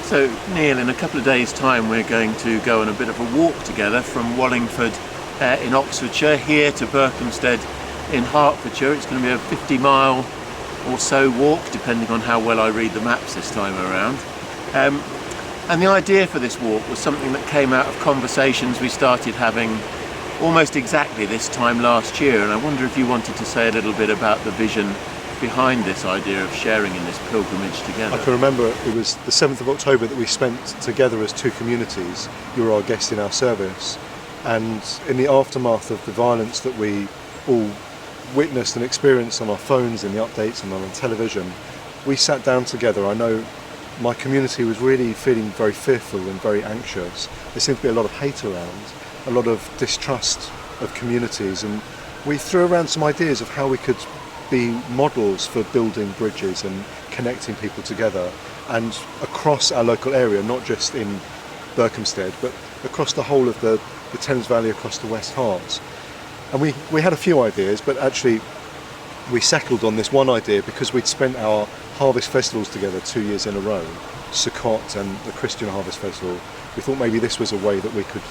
So Neil, in a couple of days' time we're going to go on a bit of a walk together from Wallingford in Oxfordshire here to Berkhamsted in Hertfordshire. It's going to be a 50-mile or so walk, depending on how well I read the maps this time around. And the idea for this walk was something that came out of conversations we started having almost exactly this time last year, and I wonder if you wanted to say a little bit about the vision behind this idea of sharing in this pilgrimage together. I can remember it was the 7th of October that we spent together as two communities. You were our guest in our service, and in the aftermath of the violence that we all witnessed and experienced on our phones, in the updates and on television, we sat down together. I know my community was really feeling very fearful and very anxious. There seemed to be a lot of hate around, a lot of distrust of communities, and we threw around some ideas of how we could be models for building bridges and connecting people together, and across our local area, not just in Berkhamsted, but across the whole of the Thames Valley, across the West Herts. And we had a few ideas, but actually we settled on this one idea because we'd spent our harvest festivals together 2 years in a row, Sukkot and the Christian Harvest Festival. We thought maybe this was a way that we could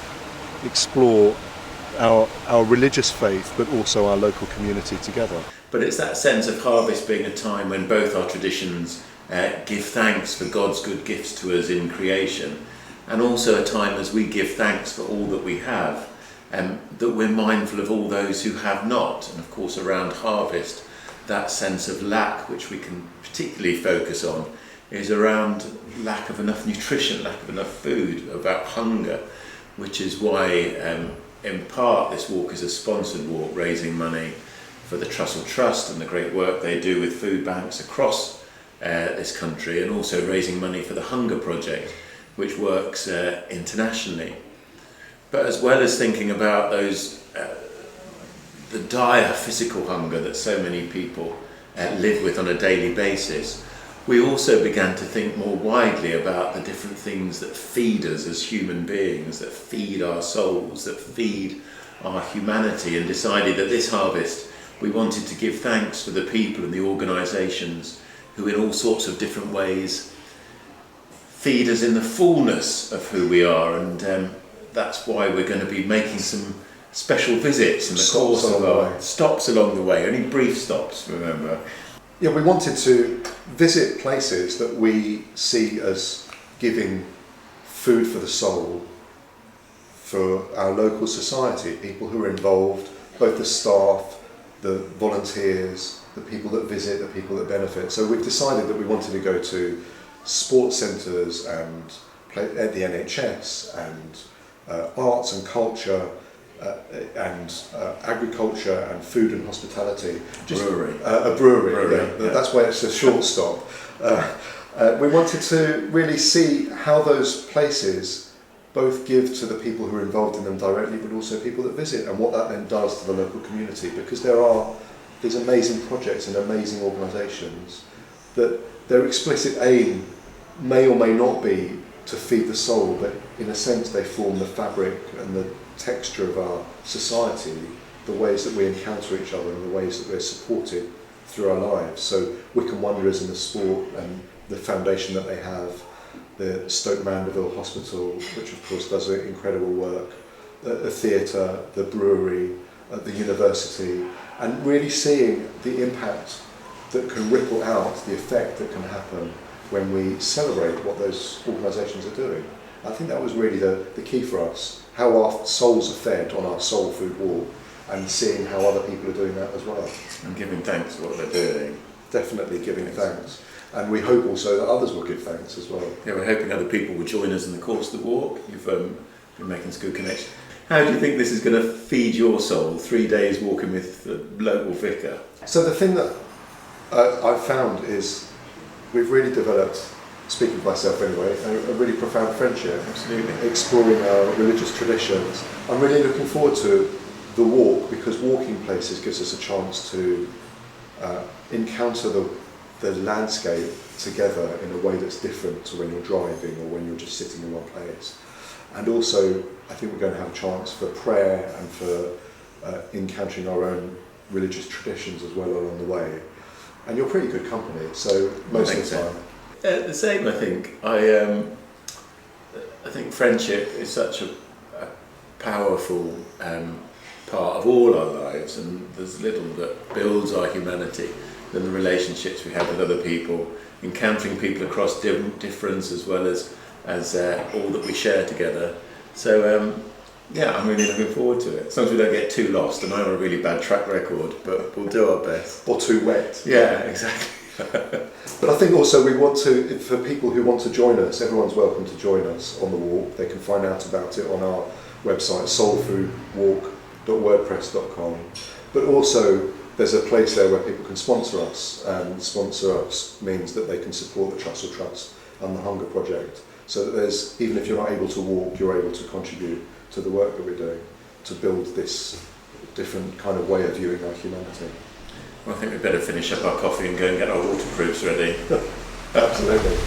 explore our religious faith, but also our local community together. But it's that sense of harvest being a time when both our traditions give thanks for God's good gifts to us in creation, and also a time as we give thanks for all that we have, that we're mindful of all those who have not. And of course around harvest, that sense of lack, which we can particularly focus on, is around lack of enough nutrition, lack of enough food, about hunger, which is why in part this walk is a sponsored walk, raising money for the Trussell Trust and the great work they do with food banks across this country, and also raising money for the Hunger Project, which works internationally. But as well as thinking about those the dire physical hunger that so many people live with on a daily basis, we also began to think more widely about the different things that feed us as human beings, that feed our souls, that feed our humanity, and decided that this harvest we wanted to give thanks for the people and the organisations who in all sorts of different ways feed us in the fullness of who we are. And that's why we're going to be making some special visits in the course of our stops along the way, only brief stops, remember. Yeah, we wanted to visit places that we see as giving food for the soul for our local society, people who are involved, both the staff, the volunteers, the people that visit, the people that benefit. So we've decided that we wanted to go to sports centres and at the NHS and arts and culture, and agriculture and food and hospitality. A brewery. Yeah. That's why it's a short stop. We wanted to really see how those places both give to the people who are involved in them directly, but also people that visit, and what that then does to the local community, because there are these amazing projects and amazing organisations that their explicit aim may or may not be to feed the soul, but in a sense they form the fabric and the texture of our society, the ways that we encounter each other and the ways that we're supported through our lives. So Wycombe Wanderers in the sport and the foundation that they have, the Stoke Mandeville Hospital, which of course does incredible work, the theatre, the brewery, the university, and really seeing the impact that can ripple out, the effect that can happen when we celebrate what those organisations are doing. I think that was really the key for us, how our souls are fed on our soul food walk, and seeing how other people are doing that as well. And giving thanks for what they're doing. Definitely giving thanks. And we hope also that others will give thanks as well. Yeah, we're hoping other people will join us in the course of the walk. You've been making some good connections. How do you think this is going to feed your soul, 3 days walking with the local vicar? So the thing that I've found is we've really developed, speaking for myself anyway, a really profound friendship. Absolutely. Exploring our religious traditions. I'm really looking forward to the walk, because walking places gives us a chance to encounter the landscape together in a way that's different to when you're driving or when you're just sitting in one place. And also, I think we're going to have a chance for prayer and for encountering our own religious traditions as well along the way. And you're pretty good company, so most of the time. The same, I think. I I think friendship is such a powerful part of all our lives, and there's little that builds our humanity than the relationships we have with other people, encountering people across difference as well as all that we share together. So yeah, I'm really looking forward to it. As long as we don't get too lost, and I have a really bad track record, but we'll do our best. Or too wet. Yeah, exactly. But I think also we want to, for people who want to join us, everyone's welcome to join us on the walk. They can find out about it on our website, soulfoodwalk.wordpress.com. But also there's a place there where people can sponsor us, and sponsor us means that they can support the Trussell Trust and the Hunger Project, so that there's, even if you're not able to walk, you're able to contribute to the work that we're doing to build this different kind of way of viewing our humanity. Well, I think we'd better finish up our coffee and go and get our waterproofs ready. Absolutely.